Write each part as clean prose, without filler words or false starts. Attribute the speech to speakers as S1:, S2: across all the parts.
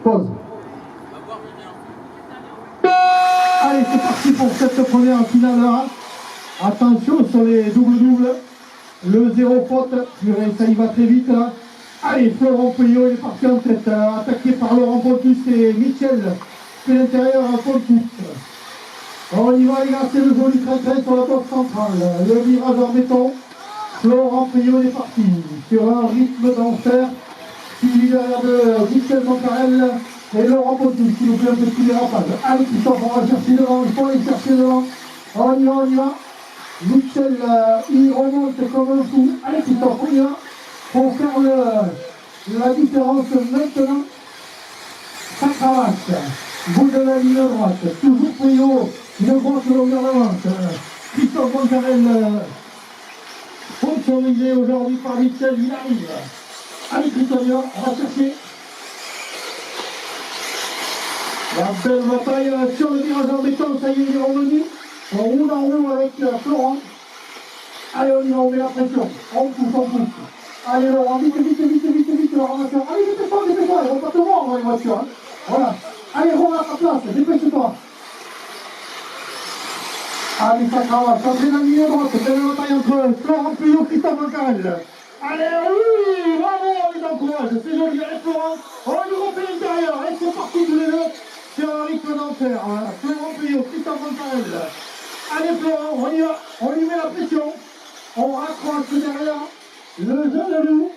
S1: Pause. Allez, c'est parti pour cette première finale là. Attention sur les double-double. Le zéro faute, ça y va très vite là. Allez, Florent Puyot, il est parti en tête, attaqué par Laurent Pontus et Michel. C'est l'intérieur à Pontus. On y va les gars, c'est le joli train sur la porte centrale. Le virage en béton. Florent Puyot est parti sur un rythme d'enfer. Suivi derrière de Michel Moncarel et Laurent Pontus qui nous fait un petit dérapage. Allez Christophe, on va chercher devant, il faut aller chercher devant. On y va, on y va. Michel, il remonte comme un fou. Allez Christophe, on y va. Pour faire la différence maintenant. Ça cravache. Bout de la ligne droite. Toujours Puyot. Une grosse longueur d'avance. Christophe Moncarel, sponsorisé aujourd'hui par Michel, il arrive. Allez Christophe, on va chercher. La belle bataille sur le virage en béton, ça y est, il est revenu. On roule en roue avec Florent. Allez, on y va, on met la pression. On pousse. Allez Laurent, vite, Laurent, allez, dépêche-toi, ils vont pas te voir dans les voitures. Hein. Voilà. Allez, Romain à ta place, dépêche-toi. Allez, ça cravache, entrez dans la ligne droite, belle bataille entre Florent Puyot et Christophe Moncarel. Allez, oui, bravo, on les encourage, c'est joli, allez Florent, on lui refait l'intérieur, et c'est parti tous les deux sur un rythme d'enfer. Florent Puyot, Christophe Moncarel. Allez Florent, on y va, on lui met la pression, on raccroche derrière le jeune loup,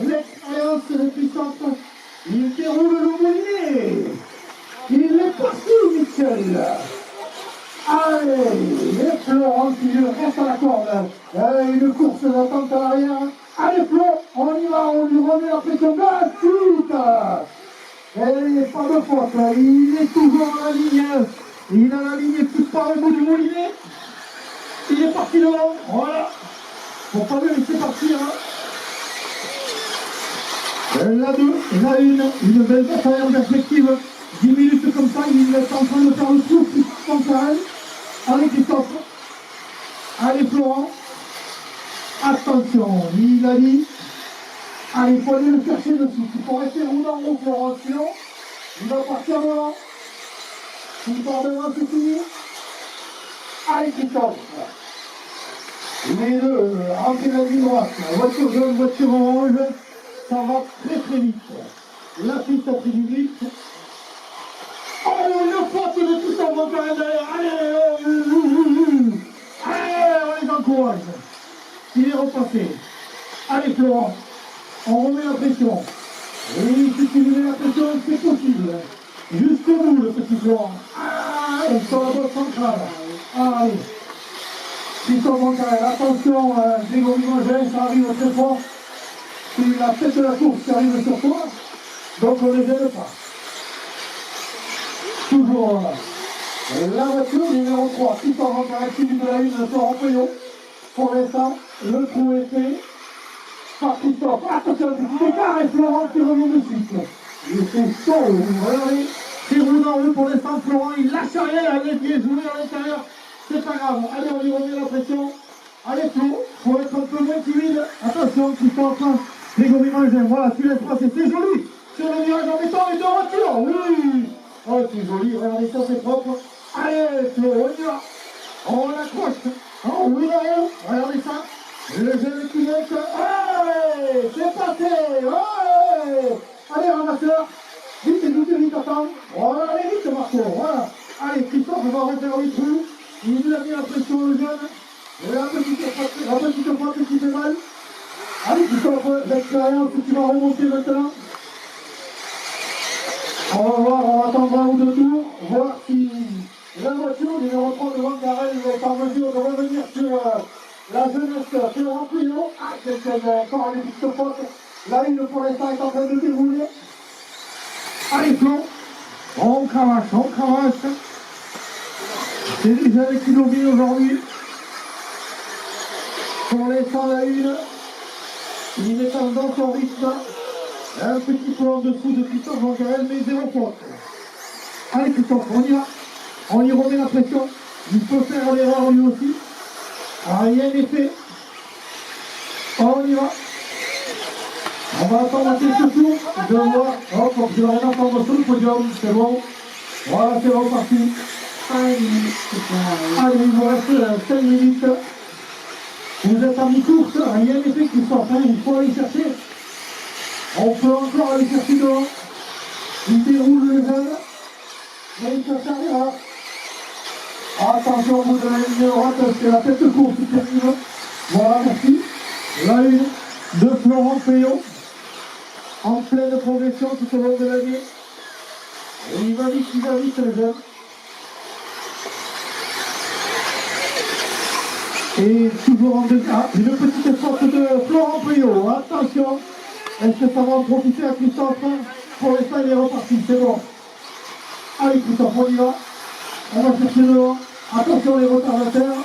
S1: l'expérience de Christophe, il déroule le moulinet, il est parti Michel. Allez, et Florent qui reste à la corde, une course d'attente à l'arrière. Allez Flo, on y va, on lui remet la pression de la suite. Et pas de faute, il est toujours à la ligne. Il a la ligne qui part au bout du moulinet. Il est parti devant, voilà. Faut pas le laisser partir. La 2, la 1, une belle bataille en perspective. 10 minutes comme ça, il est en train de faire le tour central. Allez Christophe. Allez Florent. Attention, il a dit. Allez, il faut aller le chercher dessus. Il faut rester roulant en haut Florent, sinon il va partir devant. Il part devant, c'est fini. Allez Christophe. Les deux, rentrez dans la ligne droite. Voiture jaune, voiture orange. Ça va très vite. La piste a pris du glitch. Oh, le faute de Christophe Moncarel derrière. Allez, on les encourage. Il est repassé. Allez Florent, on remet la pression. Oui, si tu lui mets la pression, c'est possible. Jusqu'au bout, le petit Florent. Allez, sur la boîte centrale. Allez. Christophe Moncarel, attention, Grégory Mangin, ça arrive très fort. C'est la tête de la course qui arrive sur toi. Donc on ne les aide pas. Toujours la voiture numéro 3, Christophe Moncarel, suivi de la 1, Florent Puyot. Pour l'instant, le trou est fait par Christophe. Attention, le petit écart et Florent qui revient de suite. Il fait chaud, regardez, c'est roulant pour l'instant, Florent, il lâche rien, les pieds joués à l'intérieur, c'est pas grave. Allez, on lui remet la pression. Allez, Flo, faut être un peu moins timide. Attention, Christophe, Grégory Mangin, voilà, tu laisses passer, c'est joli. Sur le virage en béton, les deux voitures, oui. Oh, c'est joli, regardez ça, c'est propre. Allez, Flo, on y va. On l'accroche. Oh oui, regardez ça. Le jeune qui est. Allez, c'est passé. Allez, ramasseur. Vite, attends. Voilà, allez, vite, Marco. Voilà. Allez, Christophe va refaire les trous. Il lui a mis la pression, le jeune. Et la petite pointe qui fait mal. Allez, Christophe, l'expérience, tu vas remonter maintenant. On va voir, on va attendre un ou deux tours, voir si la voiture numéro 3 de Moncarel est en mesure de revenir sur la jeunesse Florent Puyot. Ah, quelqu'un encore les petites potes. La une pour l'instant est en train de dérouler. Allez, Flo. On cravache, on cravache. C'est les jeunes qui dominent aujourd'hui. Pour l'instant, la une. Il est dans son rythme. Un petit peu en dessous de Christophe Vancarel, mais 0 faute. Allez, Christophe, on y va. On y remet la pression. Il peut faire l'erreur lui aussi. Rien n'est fait. On y va. On va attendre quelques tours. Je vois. Hop, je vais rien attendre sur le podium. C'est bon. Voilà, c'est reparti. Allez, il vous reste 5 minutes. Vous êtes à mi-course. Rien n'est fait, Christophe. Il faut aller chercher. On peut encore aller chercher devant. Il déroule le jeune. Mais il se servira. Attention au bout de la ligne droite, c'est la tête de course qui arrive. Voilà, merci. La une de Florent Peillon. En pleine progression tout au long de l'année. Et il va vite le jeune. Et toujours en deuxième. Ah, une petite faute de Florent Peillon. Attention. Est-ce que ça va en profiter à Christophe? Pour l'instant, il est reparti, c'est bon. Allez, Christophe, on y va. On va chercher devant. Attention les retardateurs.